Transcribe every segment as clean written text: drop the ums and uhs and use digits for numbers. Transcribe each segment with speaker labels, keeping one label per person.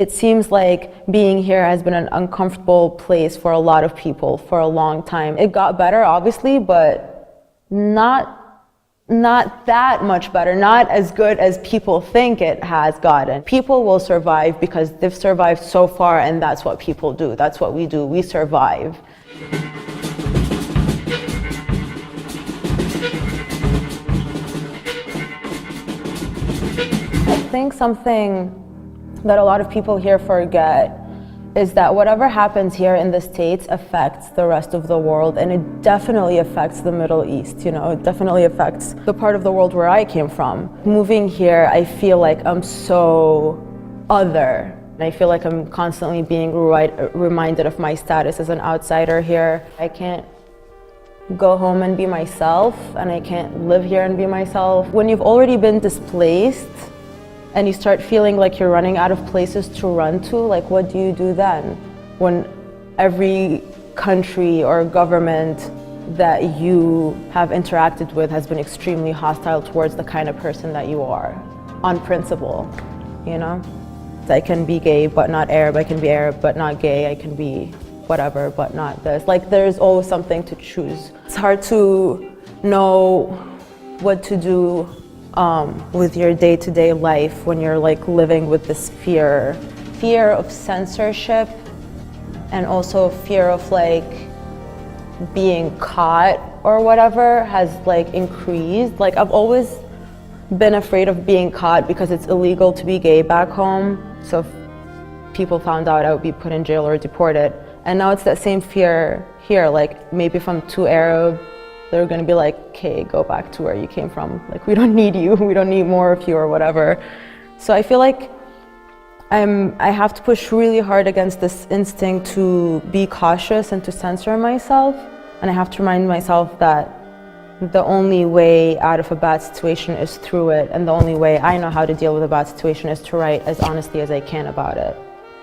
Speaker 1: It seems like being here has been an uncomfortable place for a lot of people for a long time. It got better, obviously, but not that much better, not as good as people think it has gotten. People will survive because they've survived so far, and that's what people do. That's what we do. We survive. I think something that a lot of people here forget is that whatever happens here in the States affects the rest of the world, and it definitely affects the Middle East, it definitely affects the part of the world where I came from. Moving here, I feel like I'm so other. I feel like I'm constantly being reminded of my status as an outsider here. I can't go home and be myself, and I can't live here and be myself. When you've already been displaced, and you start feeling like you're running out of places to run to, like what do you do then? When every country or government that you have interacted with has been extremely hostile towards the kind of person that you are, on principle, I can be gay but not Arab, I can be Arab but not gay, I can be whatever but not this. Like there's always something to choose. It's hard to know what to do with your day-to-day life when you're like living with this fear of censorship, and also fear of like being caught or whatever has like increased. Like I've always been afraid of being caught because it's illegal to be gay back home. So if people found out, I would be put in jail or deported. And now it's that same fear here, like maybe if I'm too Arab, they're gonna be like, okay, go back to where you came from. Like, we don't need you, we don't need more of you or whatever. So I feel like I have to push really hard against this instinct to be cautious and to censor myself. And I have to remind myself that the only way out of a bad situation is through it. And the only way I know how to deal with a bad situation is to write as honestly as I can about it.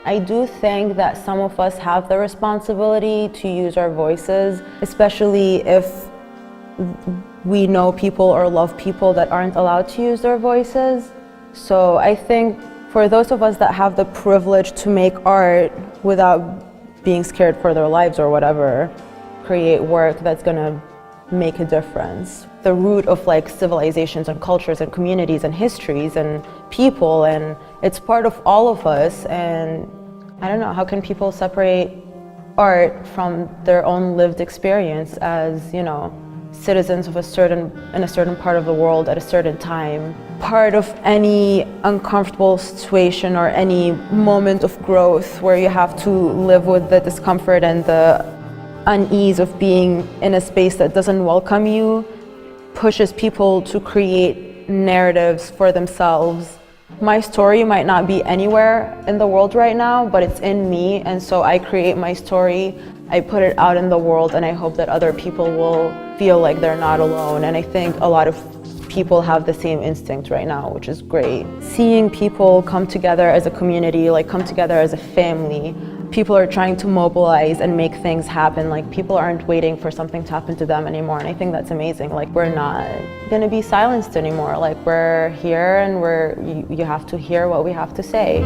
Speaker 1: I do think that some of us have the responsibility to use our voices, especially if we know people or love people that aren't allowed to use their voices. So I think for those of us that have the privilege to make art without being scared for their lives or whatever, create work that's gonna make a difference. The root of like civilizations and cultures and communities and histories and people, and it's part of all of us. And I don't know, how can people separate art from their own lived experience as, citizens of in a certain part of the world at a certain time? Part of any uncomfortable situation or any moment of growth where you have to live with the discomfort and the unease of being in a space that doesn't welcome you pushes people to create narratives for themselves. My story might not be anywhere in the world right now, but it's in me, and so I create my story, I put it out in the world, and I hope that other people will feel like they're not alone. And I think a lot of people have the same instinct right now, which is great. Seeing people come together as a community, like come together as a family. People are trying to mobilize and make things happen. Like people aren't waiting for something to happen to them anymore, and I think that's amazing. Like we're not gonna be silenced anymore. Like we're here, and you have to hear what we have to say.